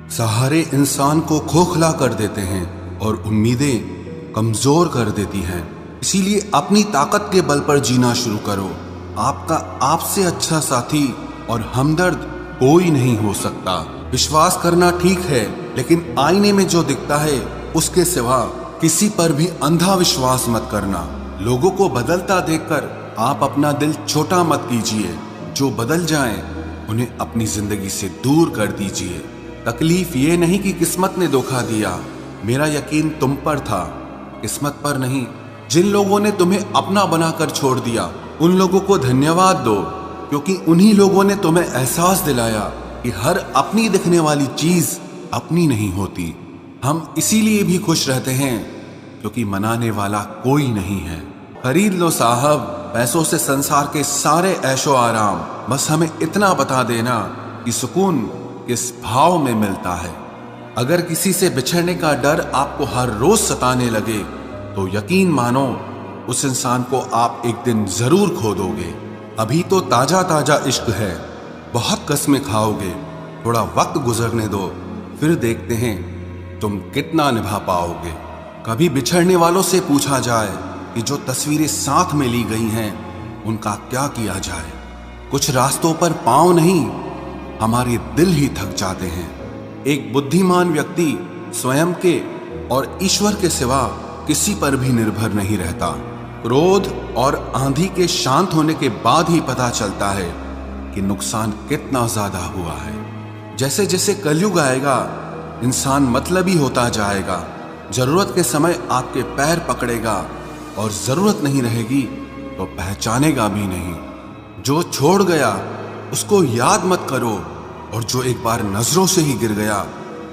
सहारे इंसान को खोखला कर देते हैं और उम्मीदें कमजोर कर देती हैं। इसीलिए अपनी ताकत के बल पर जीना शुरू करो। आपका आपसे अच्छा साथी और हमदर्द कोई नहीं हो सकता। विश्वास करना ठीक है, लेकिन आईने में जो दिखता है उसके सिवा किसी पर भी अंधा विश्वास मत करना। लोगों को बदलता देखकर आप अपना दिल छोटा मत कीजिए। जो बदल जाएं, उन्हें अपनी जिंदगी से दूर कर दीजिए। तकलीफ ये नहीं कि किस्मत ने धोखा दिया, मेरा यकीन तुम पर था, किस्मत पर नहीं। जिन लोगों ने तुम्हें अपना बनाकर छोड़ दिया, उन लोगों को धन्यवाद दो, क्योंकि उन्हीं लोगों ने तुम्हें एहसास दिलाया कि हर अपनी दिखने वाली चीज अपनी नहीं होती। हम इसीलिए भी खुश रहते हैं क्योंकि मनाने वाला कोई नहीं है। खरीद लो साहब पैसों से संसार के सारे ऐशो आराम, बस हमें इतना बता देना कि सुकून किस भाव में मिलता है। अगर किसी से बिछड़ने का डर आपको हर रोज सताने लगे तो यकीन मानो उस इंसान को आप एक दिन जरूर खो दोगे। अभी तो ताजा ताजा इश्क है, बहुत कस्में खाओगे। थोड़ा वक्त गुजरने दो, फिर देखते हैं तुम कितना निभा पाओगे। कभी बिछड़ने वालों से पूछा जाए कि जो तस्वीरें साथ में ली गई हैं उनका क्या किया जाए। कुछ रास्तों पर पांव नहीं, हमारे दिल ही थक जाते हैं। एक बुद्धिमान व्यक्ति स्वयं के और ईश्वर के सिवा किसी पर भी निर्भर नहीं रहता। क्रोध और आंधी के शांत होने के बाद ही पता चलता है कि नुकसान कितना ज्यादा हुआ है। जैसे जैसे कलयुग आएगा, इंसान मतलबी होता जाएगा। जरूरत के समय आपके पैर पकड़ेगा और जरूरत नहीं रहेगी तो पहचानेगा भी नहीं। जो छोड़ गया उसको याद मत करो, और जो एक बार नजरों से ही गिर गया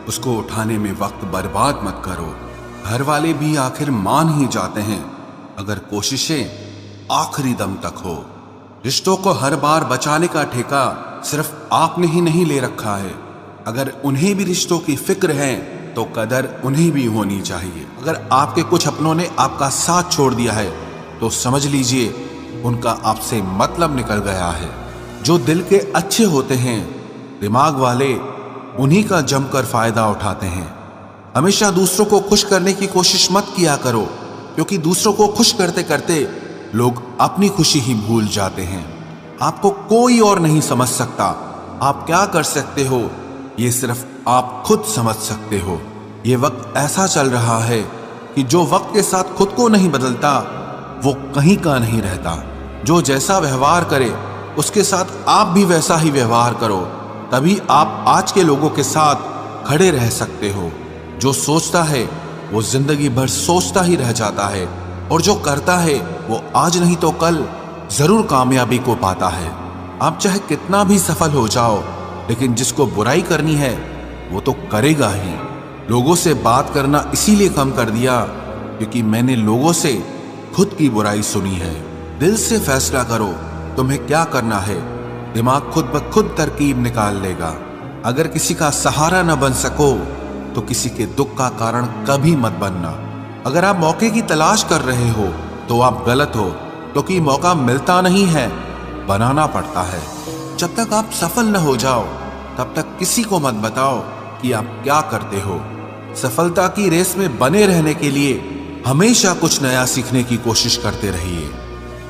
उसको उठाने में वक्त बर्बाद मत करो। घर वाले भी आखिर मान ही जाते हैं अगर कोशिशें आखिरी दम तक हो। रिश्तों को हर बार बचाने का ठेका सिर्फ आपने ही नहीं ले रखा है। अगर उन्हें भी रिश्तों की फिक्र है तो कदर उन्हें भी होनी चाहिए। अगर आपके कुछ अपनों ने आपका साथ छोड़ दिया है तो समझ लीजिए उनका आपसे मतलब निकल गया है। जो दिल के अच्छे होते हैं, दिमाग वाले उन्हीं का जमकर फायदा उठाते हैं। हमेशा दूसरों को खुश करने की कोशिश मत किया करो, क्योंकि दूसरों को खुश करते करते लोग अपनी खुशी ही भूल जाते हैं। आपको कोई और नहीं समझ सकता। आप क्या कर सकते हो ये सिर्फ आप खुद समझ सकते हो। ये वक्त ऐसा चल रहा है कि जो वक्त के साथ खुद को नहीं बदलता वो कहीं का नहीं रहता। जो जैसा व्यवहार करे उसके साथ आप भी वैसा ही व्यवहार करो, तभी आप आज के लोगों के साथ खड़े रह सकते हो। जो सोचता है वो जिंदगी भर सोचता ही रह जाता है, और जो करता है वो आज नहीं तो कल जरूर कामयाबी को पाता है। आप चाहे कितना भी सफल हो जाओ, लेकिन जिसको बुराई करनी है वो तो करेगा ही। लोगों से बात करना इसीलिए कम कर दिया क्योंकि मैंने लोगों से खुद की बुराई सुनी है। दिल से फैसला करो तुम्हें क्या करना है, दिमाग खुद ब खुद तरकीब निकाल लेगा। अगर किसी का सहारा न बन सको तो किसी के दुख का कारण कभी मत बनना। अगर आप मौके की तलाश कर रहे हो तो आप गलत हो, क्योंकि मौका मिलता नहीं है, बनाना पड़ता है। जब तक आप सफल न हो जाओ तब तक किसी को मत बताओ कि आप क्या करते हो। सफलता की रेस में बने रहने के लिए हमेशा कुछ नया सीखने की कोशिश करते रहिए।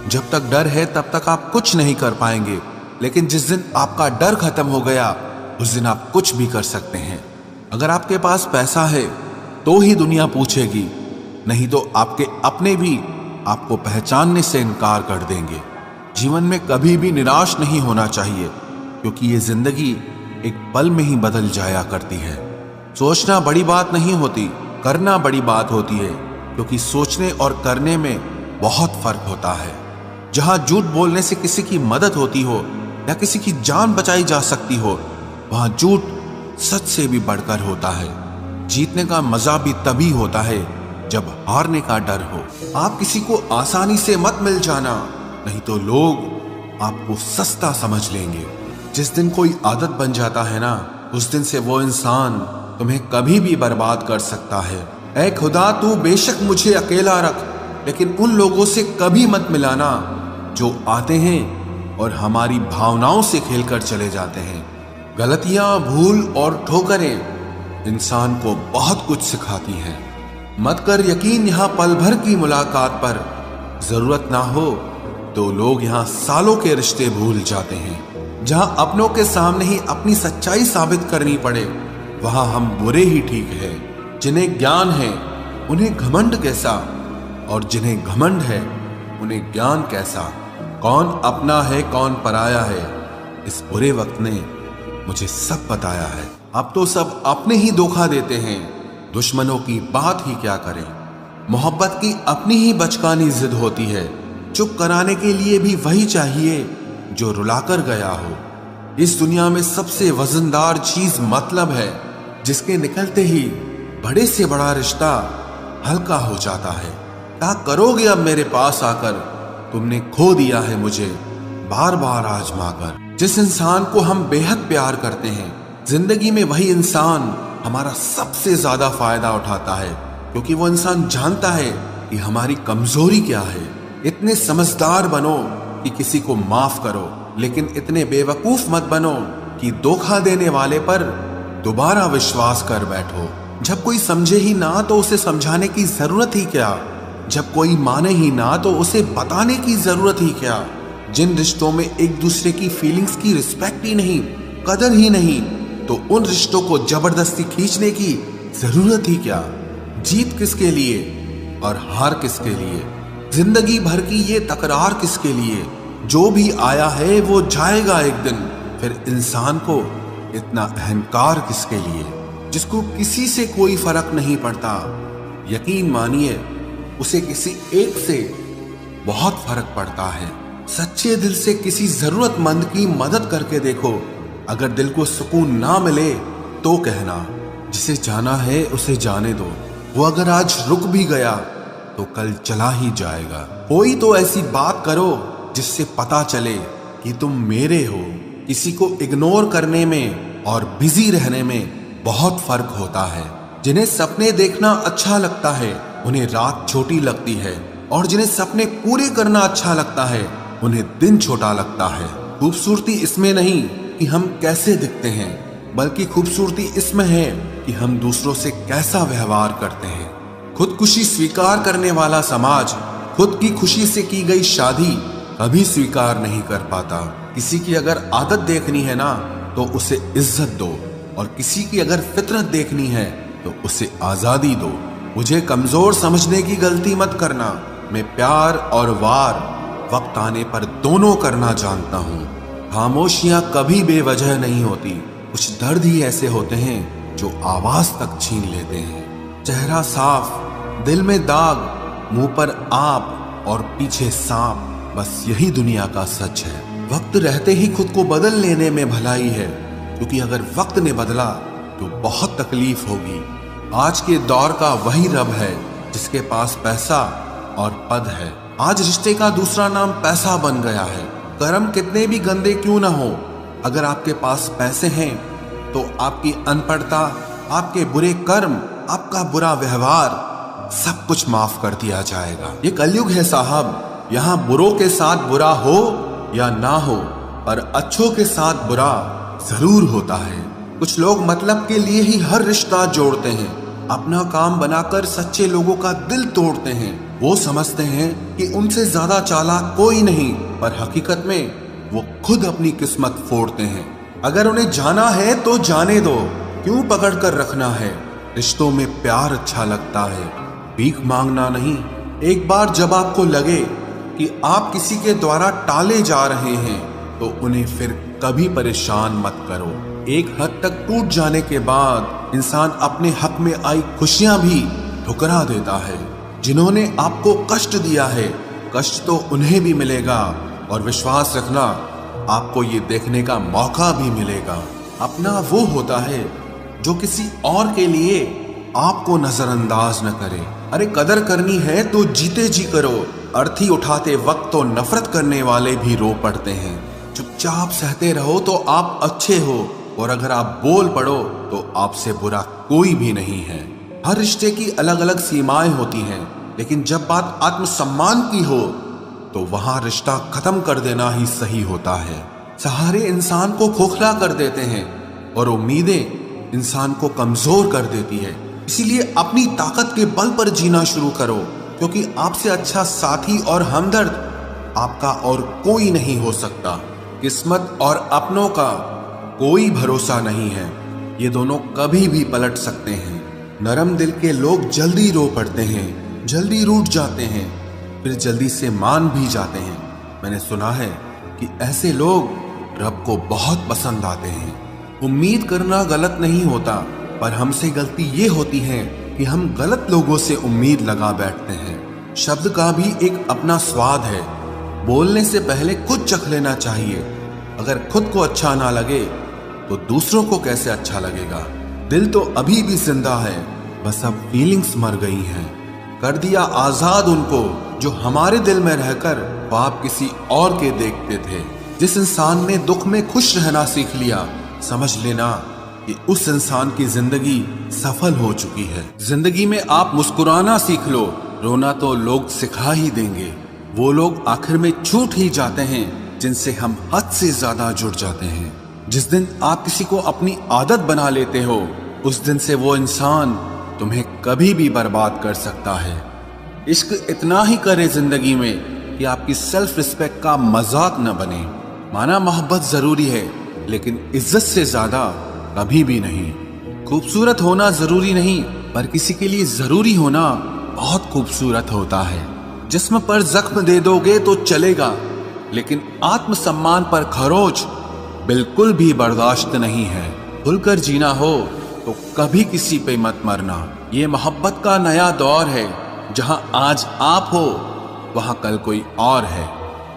जब तक डर है तब तक आप कुछ नहीं कर पाएंगे, लेकिन जिस दिन आपका डर खत्म हो गया उस दिन आप कुछ भी कर सकते हैं। अगर आपके पास पैसा है तो ही दुनिया पूछेगी, नहीं तो आपके अपने भी आपको पहचानने से इनकार कर देंगे। जीवन में कभी भी निराश नहीं होना चाहिए, क्योंकि ये जिंदगी एक पल में ही बदल जाया करती है। सोचना बड़ी बात नहीं होती, करना बड़ी बात होती है, क्योंकि सोचने और करने में बहुत फर्क होता है। जहां झूठ बोलने से किसी की मदद होती हो या किसी की जान बचाई जा सकती हो, वहां झूठ सच से भी बढ़कर होता है। जीतने का मजा भी तभी होता है जब हारने का डर हो। आप किसी को आसानी से मत मिल जाना, नहीं तो लोग आपको सस्ता समझ लेंगे। जिस दिन कोई आदत बन जाता है ना, उस दिन से वो इंसान तुम्हें कभी भी बर्बाद कर सकता है। ऐ खुदा तू बेशक मुझे अकेला रख, लेकिन उन लोगों से कभी मत मिलाना जो आते हैं और हमारी भावनाओं से खेलकर चले जाते हैं। गलतियां, भूल और ठोकरें इंसान को बहुत कुछ सिखाती हैं। मत कर यकीन यहाँ पल भर की मुलाकात पर, जरूरत ना हो तो लोग यहाँ सालों के रिश्ते भूल जाते हैं। जहाँ अपनों के सामने ही अपनी सच्चाई साबित करनी पड़े, वहां हम बुरे ही ठीक है। जिन्हें ज्ञान है उन्हें घमंड कैसा, और जिन्हें घमंड है उन्हें ज्ञान कैसा। कौन अपना है कौन पराया है, इस बुरे वक्त ने मुझे सब बताया है। अब तो सब अपने ही धोखा देते हैं, दुश्मनों की बात ही क्या करें। मोहब्बत की अपनी ही बचकानी जिद होती है, चुप कराने के लिए भी वही चाहिए जो रुलाकर गया हो। इस दुनिया में सबसे वजनदार चीज मतलब है, जिसके निकलते ही बड़े से बड़ा रिश्ता हल्का हो जाता है। क्या करोगे अब मेरे पास आकर, तुमने खो दिया है मुझे बार बार आजमाकर। जिस इंसान को हम बेहद प्यार करते हैं, जिंदगी में वही इंसान हमारा सबसे ज्यादा फायदा उठाता है, क्योंकि वो इंसान जानता है कि हमारी कमजोरी क्या है। इतने समझदार बनो कि किसी को माफ करो, लेकिन इतने बेवकूफ मत बनो कि धोखा देने वाले पर दोबारा विश्वास कर बैठो। जब कोई समझे ही ना तो उसे समझाने की जरूरत ही क्या, जब कोई माने ही ना तो उसे बताने की जरूरत ही क्या। जिन रिश्तों में एक दूसरे की फीलिंग्स की रिस्पेक्ट ही नहीं, कदर ही नहीं, तो उन रिश्तों को जबरदस्ती खींचने की जरूरत ही क्या। जीत किसके लिए और हार किसके लिए, जिंदगी भर की ये तकरार किसके लिए। जो भी आया है वो जाएगा एक दिन, फिर इंसान को इतना अहंकार किसके लिए, जिसको किसी से कोई फर्क नहीं पड़ता। यकीन मानिए उसे किसी एक से बहुत फर्क पड़ता है। सच्चे दिल से किसी जरूरतमंद की मदद करके देखो, अगर दिल को सुकून ना मिले तो कहना, जिसे जाना है उसे जाने दो। वो अगर आज रुक भी गया तो कल चला ही जाएगा। कोई तो ऐसी बात करो जिससे पता चले कि तुम मेरे हो। किसी को इग्नोर करने में और बिजी रहने में बहुत फर्क होता है। जिन्हें सपने देखना अच्छा लगता है उन्हें रात छोटी लगती है, और जिन्हें सपने पूरे करना अच्छा लगता है उन्हें दिन छोटा लगता है। खूबसूरती इसमें नहीं कि हम कैसे दिखते हैं, बल्कि खूबसूरती इसमें है कि हम दूसरों से कैसा व्यवहार करते हैं। खुदकुशी स्वीकार करने वाला समाज खुद की खुशी से की गई शादी कभी स्वीकार नहीं कर पाता। किसी की अगर आदत देखनी है ना तो उसे इज्जत दो, और किसी की अगर फितरत देखनी है तो उसे आजादी दो। मुझे कमजोर समझने की गलती मत करना। मैं प्यार और वार वक्त आने पर दोनों करना जानता हूँ। खामोशियां कभी बेवजह नहीं होती। कुछ दर्द ही ऐसे होते हैं जो आवाज तक छीन लेते हैं। चेहरा साफ, दिल में दाग, मुंह पर आप और पीछे सांप, बस यही दुनिया का सच है। वक्त रहते ही खुद को बदल लेने में भलाई है, क्योंकि अगर वक्त ने बदला तो बहुत तकलीफ होगी। आज के दौर का वही रब है जिसके पास पैसा और पद है। आज रिश्ते का दूसरा नाम पैसा बन गया है। कर्म कितने भी गंदे क्यों ना हो, अगर आपके पास पैसे हैं तो आपकी अनपढ़ता, आपके बुरे कर्म, आपका बुरा व्यवहार सब कुछ माफ कर दिया जाएगा। ये कलयुग है साहब, यहाँ बुरों के साथ बुरा हो या ना हो, पर अच्छों के साथ बुरा जरूर होता है। कुछ लोग मतलब के लिए ही हर रिश्ता जोड़ते हैं, अपना काम बनाकर सच्चे लोगों का दिल तोड़ते हैं। वो समझते हैं कि उनसे ज्यादा चालाक कोई नहीं, पर हकीकत में वो खुद अपनी किस्मत फोड़ते हैं। अगर उन्हें जाना है तो जाने दो, क्यों पकड़ कर रखना है। रिश्तों में प्यार अच्छा लगता है, भीख मांगना नहीं। एक बार जब आपको लगे कि आप किसी के द्वारा टाले जा रहे हैं तो उन्हें फिर कभी परेशान मत करो। एक हद तक टूट जाने के बाद इंसान अपने हक में आई खुशियां भी ठुकरा देता है। जिन्होंने आपको कष्ट दिया है, कष्ट तो उन्हें भी मिलेगा, और विश्वास रखना आपको ये देखने का मौका भी मिलेगा। अपना वो होता है जो किसी और के लिए आपको नजरअंदाज न करे। अरे कदर करनी है तो जीते जी करो। अर्थी उठाते वक्त तो नफरत करने वाले भी रो पड़ते हैं। चुपचाप सहते रहो तो आप अच्छे हो, और अगर आप बोल पड़ो तो आपसे बुरा कोई भी नहीं है। हर रिश्ते की अलग अलग सीमाएं होती हैं, लेकिन जब बात आत्मसम्मान की हो तो वहां रिश्ता खत्म कर देना ही सही होता है। सहारे इंसान को खोखला कर देते हैं और उम्मीदें इंसान को कमजोर कर देती है। इसीलिए अपनी ताकत के बल पर जीना शुरू करो, क्योंकि आपसे अच्छा साथी और हमदर्द आपका और कोई नहीं हो सकता। किस्मत और अपनों का कोई भरोसा नहीं है, ये दोनों कभी भी पलट सकते हैं। नरम दिल के लोग जल्दी रो पड़ते हैं, जल्दी रूठ जाते हैं, फिर जल्दी से मान भी जाते हैं। मैंने सुना है कि ऐसे लोग रब को बहुत पसंद आते हैं। उम्मीद करना गलत नहीं होता, पर हमसे गलती ये होती है कि हम गलत लोगों से उम्मीद लगा बैठते हैं। शब्द का भी एक अपना स्वाद है, बोलने से पहले खुद चख लेना चाहिए। अगर खुद को अच्छा ना लगे तो दूसरों को कैसे अच्छा लगेगा। दिल तो अभी भी जिंदा है, बस अब फीलिंग्स मर गई हैं। कर दिया आजाद उनको जो हमारे दिल में रहकर ख्वाब किसी और के देखते थे। जिस इंसान ने दुख में खुश रहना सीख लिया, समझ लेना कि उस इंसान की जिंदगी सफल हो चुकी है। जिंदगी में आप मुस्कुराना सीख लो, रोना तो लोग सिखा ही देंगे। वो लोग आखिर में छूट ही जाते हैं जिनसे हम हद से ज्यादा जुड़ जाते हैं। जिस दिन आप किसी को अपनी आदत बना लेते हो, उस दिन से वो इंसान तुम्हें कभी भी बर्बाद कर सकता है। इश्क इतना ही करे जिंदगी में कि आपकी सेल्फ रिस्पेक्ट का मजाक न बने। माना मोहब्बत जरूरी है, लेकिन इज्जत से ज्यादा कभी भी नहीं। खूबसूरत होना जरूरी नहीं, पर किसी के लिए जरूरी होना बहुत खूबसूरत होता है। जिस्म पर जख्म दे दोगे तो चलेगा, लेकिन आत्मसम्मान पर खरोच बिल्कुल भी बर्दाश्त नहीं है। खुलकर जीना हो तो कभी किसी पे मत मरना। ये मोहब्बत का नया दौर है, जहां आज आप हो वहां कल कोई और है।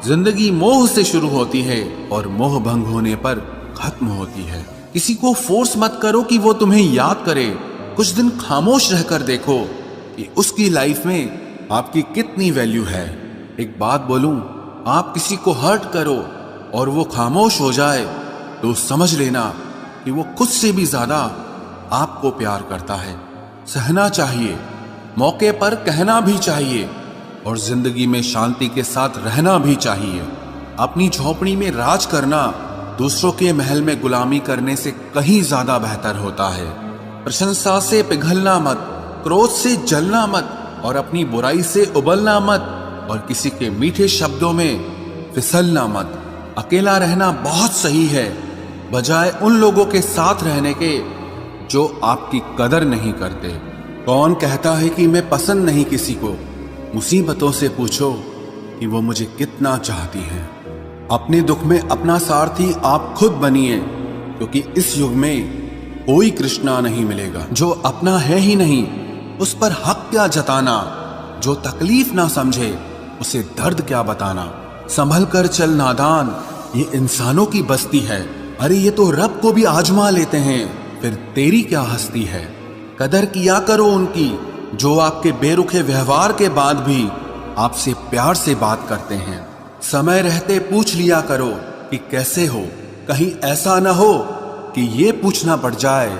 जिंदगी मोह से शुरू होती है और मोह भंग होने पर खत्म होती है। किसी को फोर्स मत करो कि वो तुम्हें याद करे। कुछ दिन खामोश रहकर देखो कि उसकी लाइफ में आपकी कितनी वैल्यू है। एक बात बोलूं, आप किसी को हर्ट करो और वो खामोश हो जाए तो समझ लेना कि वो खुद से भी ज्यादा आपको प्यार करता है। सहना चाहिए, मौके पर कहना भी चाहिए, और जिंदगी में शांति के साथ रहना भी चाहिए। अपनी झोपड़ी में राज करना दूसरों के महल में गुलामी करने से कहीं ज्यादा बेहतर होता है। प्रशंसा से पिघलना मत, क्रोध से जलना मत, और अपनी बुराई से उबलना मत, और किसी के मीठे शब्दों में फिसलना मत। अकेला रहना बहुत सही है, बजाय उन लोगों के साथ रहने के जो आपकी कदर नहीं करते। कौन कहता है कि मैं पसंद नहीं किसी को? मुसीबतों से पूछो कि वो मुझे कितना चाहती हैं। अपने दुख में अपना सारथी आप खुद बनिए, क्योंकि इस युग में कोई कृष्णा नहीं मिलेगा। जो अपना है ही नहीं, उस पर हक क्या जताना। जो तकलीफ ना समझे, उसे दर्द क्या बताना। संभल कर चल नादान, ये इंसानों की बस्ती है। अरे ये तो रब को भी आजमा लेते हैं, फिर तेरी क्या हस्ती है। कदर किया करो उनकी जो आपके बेरुखे व्यवहार के बाद भी आपसे प्यार से बात करते हैं। समय रहते पूछ लिया करो कि कैसे हो, कहीं ऐसा ना हो कि ये पूछना पड़ जाए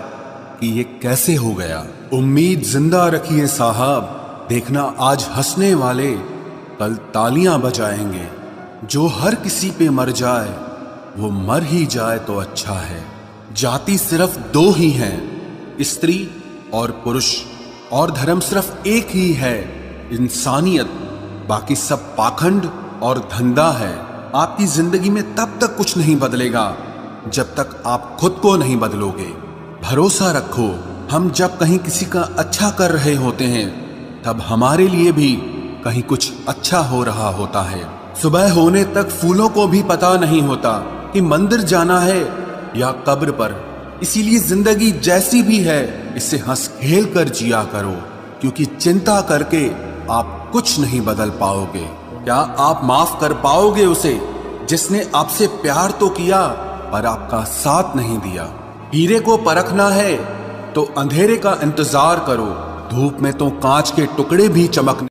कि ये कैसे हो गया। उम्मीद जिंदा रखिए साहब, देखना आज हंसने वाले कल तालियां बजाएंगे। जो हर किसी पे मर जाए वो मर ही जाए तो अच्छा है। जाति सिर्फ दो ही हैं, स्त्री और पुरुष, और धर्म सिर्फ एक ही है, इंसानियत। बाकी सब पाखंड और धंधा है। आपकी जिंदगी में तब तक कुछ नहीं बदलेगा जब तक आप खुद को नहीं बदलोगे। भरोसा रखो, हम जब कहीं किसी का अच्छा कर रहे होते हैं, तब हमारे लिए भी कहीं कुछ अच्छा हो रहा होता है। सुबह होने तक फूलों को भी पता नहीं होता कि मंदिर जाना है या कब्र पर। इसीलिए जिंदगी जैसी भी है, इसे हंस खेल कर जिया करो, क्योंकि चिंता करके आप कुछ नहीं बदल पाओगे। क्या आप माफ कर पाओगे उसे जिसने आपसे प्यार तो किया पर आपका साथ नहीं दिया? हीरे को परखना है तो अंधेरे का इंतजार करो, धूप में तो कांच के टुकड़े भी चमकने